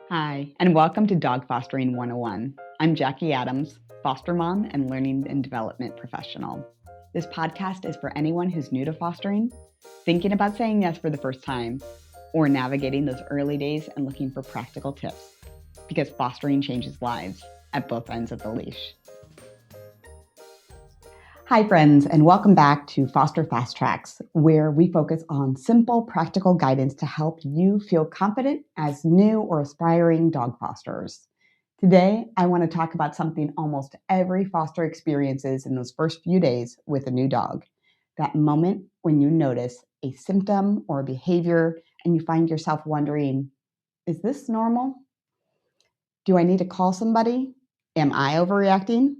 Hi, and welcome to Dog Fostering 101. I'm Jackie Adams, foster mom and learning and development professional. This podcast is for anyone who's new to fostering, thinking about saying yes for the first time, or navigating those early days and looking for practical tips, because fostering changes lives at both ends of the leash. Hi, friends, and welcome back to Foster Fast Tracks, where we focus on simple, practical guidance to help you feel confident as new or aspiring dog fosterers. Today, I want to talk about something almost every foster experiences in those first few days with a new dog. That moment when you notice a symptom or a behavior and you find yourself wondering, is this normal? Do I need to call somebody? Am I overreacting?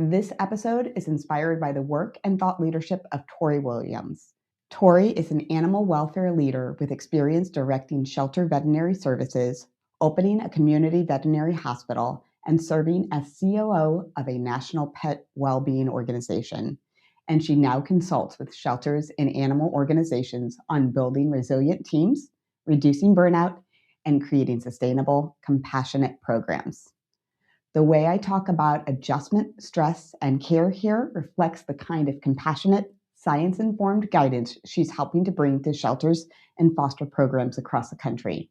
This episode is inspired by the work and thought leadership of Tori Williams. Tori is an animal welfare leader with experience directing shelter veterinary services, opening a community veterinary hospital, and serving as COO of a national pet well-being organization. And she now consults with shelters and animal organizations on building resilient teams, reducing burnout, and creating sustainable, compassionate programs. The way I talk about adjustment, stress, and care here reflects the kind of compassionate, science-informed guidance she's helping to bring to shelters and foster programs across the country.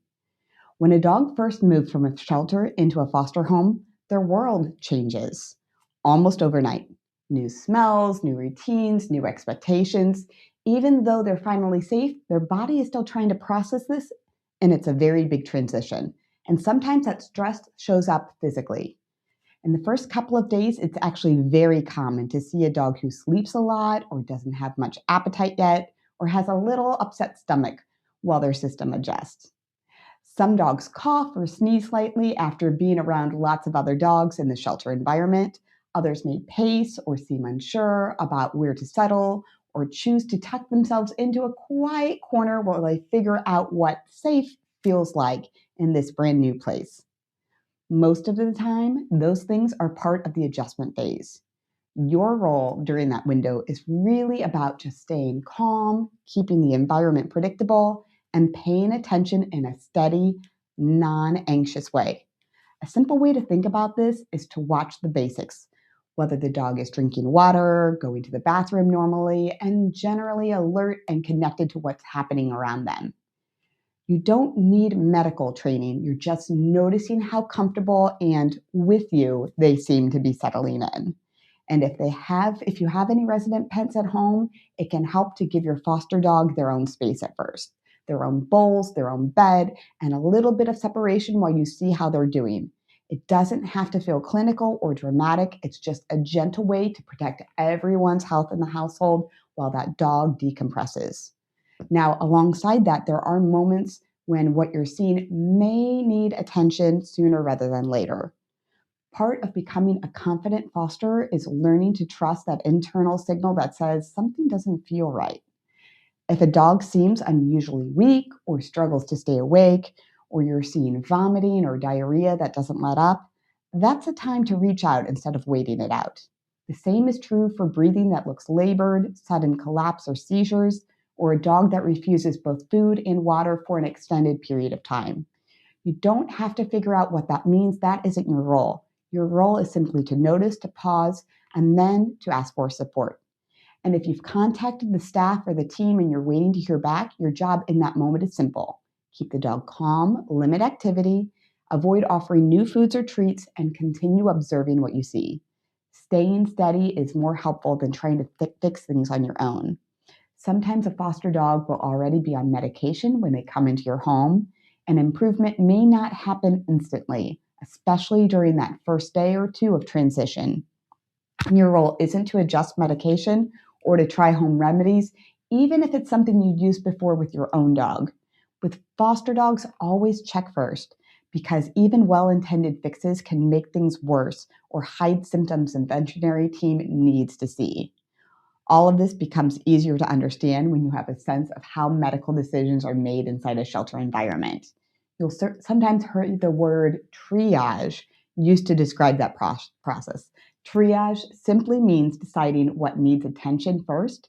When a dog first moves from a shelter into a foster home, their world changes almost overnight. New smells, new routines, new expectations. Even though they're finally safe, their body is still trying to process this, and it's a very big transition. And sometimes that stress shows up physically. In the first couple of days, it's actually very common to see a dog who sleeps a lot or doesn't have much appetite yet or has a little upset stomach while their system adjusts. Some dogs cough or sneeze slightly after being around lots of other dogs in the shelter environment. Others may pace or seem unsure about where to settle or choose to tuck themselves into a quiet corner while they figure out what safe feels like in this brand new place. Most of the time, those things are part of the adjustment phase. Your role during that window is really about just staying calm, keeping the environment predictable, and paying attention in a steady, non-anxious way. A simple way to think about this is to watch the basics, whether the dog is drinking water, going to the bathroom normally, and generally alert and connected to what's happening around them. You don't need medical training. You're just noticing how comfortable and with you they seem to be settling in. And if you have any resident pets at home, it can help to give your foster dog their own space at first, their own bowls, their own bed, and a little bit of separation while you see how they're doing. It doesn't have to feel clinical or dramatic. It's just a gentle way to protect everyone's health in the household while that dog decompresses. Now, alongside that, there are moments when what you're seeing may need attention sooner rather than later. Part of becoming a confident foster is learning to trust that internal signal that says something doesn't feel right. If a dog seems unusually weak or struggles to stay awake, or you're seeing vomiting or diarrhea that doesn't let up, that's a time to reach out instead of waiting it out. The same is true for breathing that looks labored, sudden collapse or seizures, or a dog that refuses both food and water for an extended period of time. You don't have to figure out what that means. That isn't your role. Your role is simply to notice, to pause, and then to ask for support. And if you've contacted the staff or the team and you're waiting to hear back, your job in that moment is simple. Keep the dog calm, limit activity, avoid offering new foods or treats, and continue observing what you see. Staying steady is more helpful than trying to fix things on your own. Sometimes a foster dog will already be on medication when they come into your home, and improvement may not happen instantly, especially during that first day or two of transition. Your role isn't to adjust medication or to try home remedies, even if it's something you'd used before with your own dog. With foster dogs, always check first, because even well-intended fixes can make things worse or hide symptoms the veterinary team needs to see. All of this becomes easier to understand when you have a sense of how medical decisions are made inside a shelter environment. You'll sometimes hear the word triage used to describe that process. Triage simply means deciding what needs attention first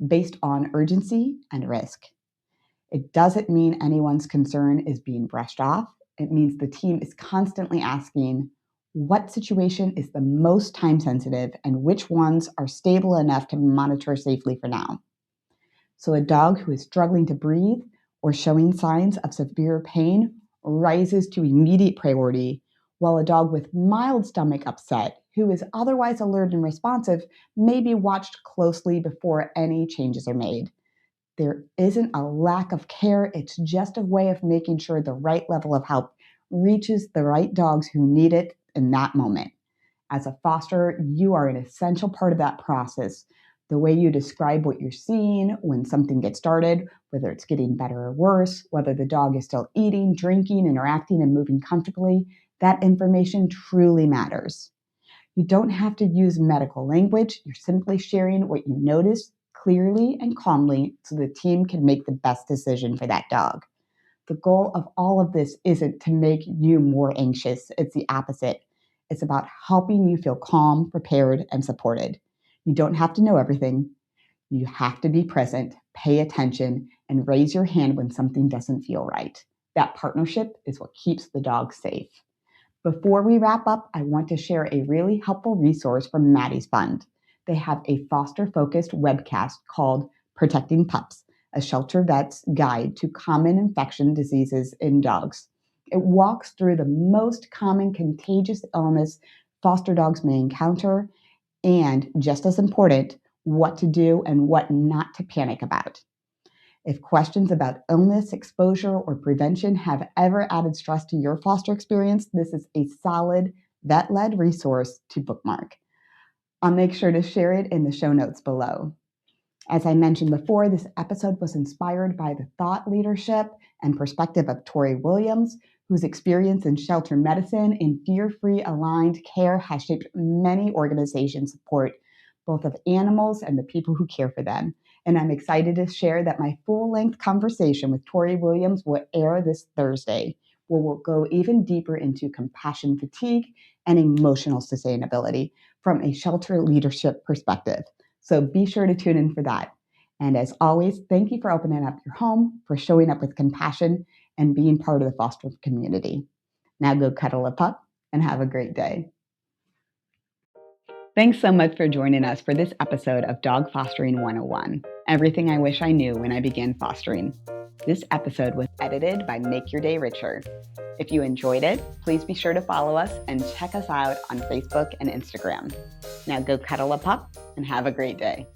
based on urgency and risk. It doesn't mean anyone's concern is being brushed off. It means the team is constantly asking, what situation is the most time sensitive and which ones are stable enough to monitor safely for now? So a dog who is struggling to breathe or showing signs of severe pain rises to immediate priority, while a dog with mild stomach upset, who is otherwise alert and responsive, may be watched closely before any changes are made. There isn't a lack of care, it's just a way of making sure the right level of help reaches the right dogs who need it in that moment. As a foster, you are an essential part of that process. The way you describe what you're seeing when something gets started, whether it's getting better or worse, whether the dog is still eating, drinking, interacting, and moving comfortably, that information truly matters. You don't have to use medical language. You're simply sharing what you notice clearly and calmly so the team can make the best decision for that dog. The goal of all of this isn't to make you more anxious, it's the opposite. It's about helping you feel calm, prepared, and supported. You don't have to know everything. You have to be present, pay attention, and raise your hand when something doesn't feel right. That partnership is what keeps the dog safe. Before we wrap up, I want to share a really helpful resource from Maddie's Fund. They have a foster-focused webcast called Protecting Pups, a shelter vet's guide to common infection diseases in dogs. It walks through the most common contagious illness foster dogs may encounter, and just as important, what to do and what not to panic about. If questions about illness, exposure, or prevention have ever added stress to your foster experience, this is a solid vet-led resource to bookmark. I'll make sure to share it in the show notes below. As I mentioned before, this episode was inspired by the thought leadership and perspective of Tori Williams, whose experience in shelter medicine and fear-free aligned care has shaped many organizations' support, both of animals and the people who care for them. And I'm excited to share that my full-length conversation with Tori Williams will air this Thursday, where we'll go even deeper into compassion fatigue and emotional sustainability from a shelter leadership perspective. So be sure to tune in for that. And as always, thank you for opening up your home, for showing up with compassion, and being part of the foster community. Now go cuddle a pup and have a great day. Thanks so much for joining us for this episode of Dog Fostering 101, everything I wish I knew when I began fostering. This episode was edited by Make Your Day Richer. If you enjoyed it, please be sure to follow us and check us out on Facebook and Instagram. Now go cuddle a pup and have a great day.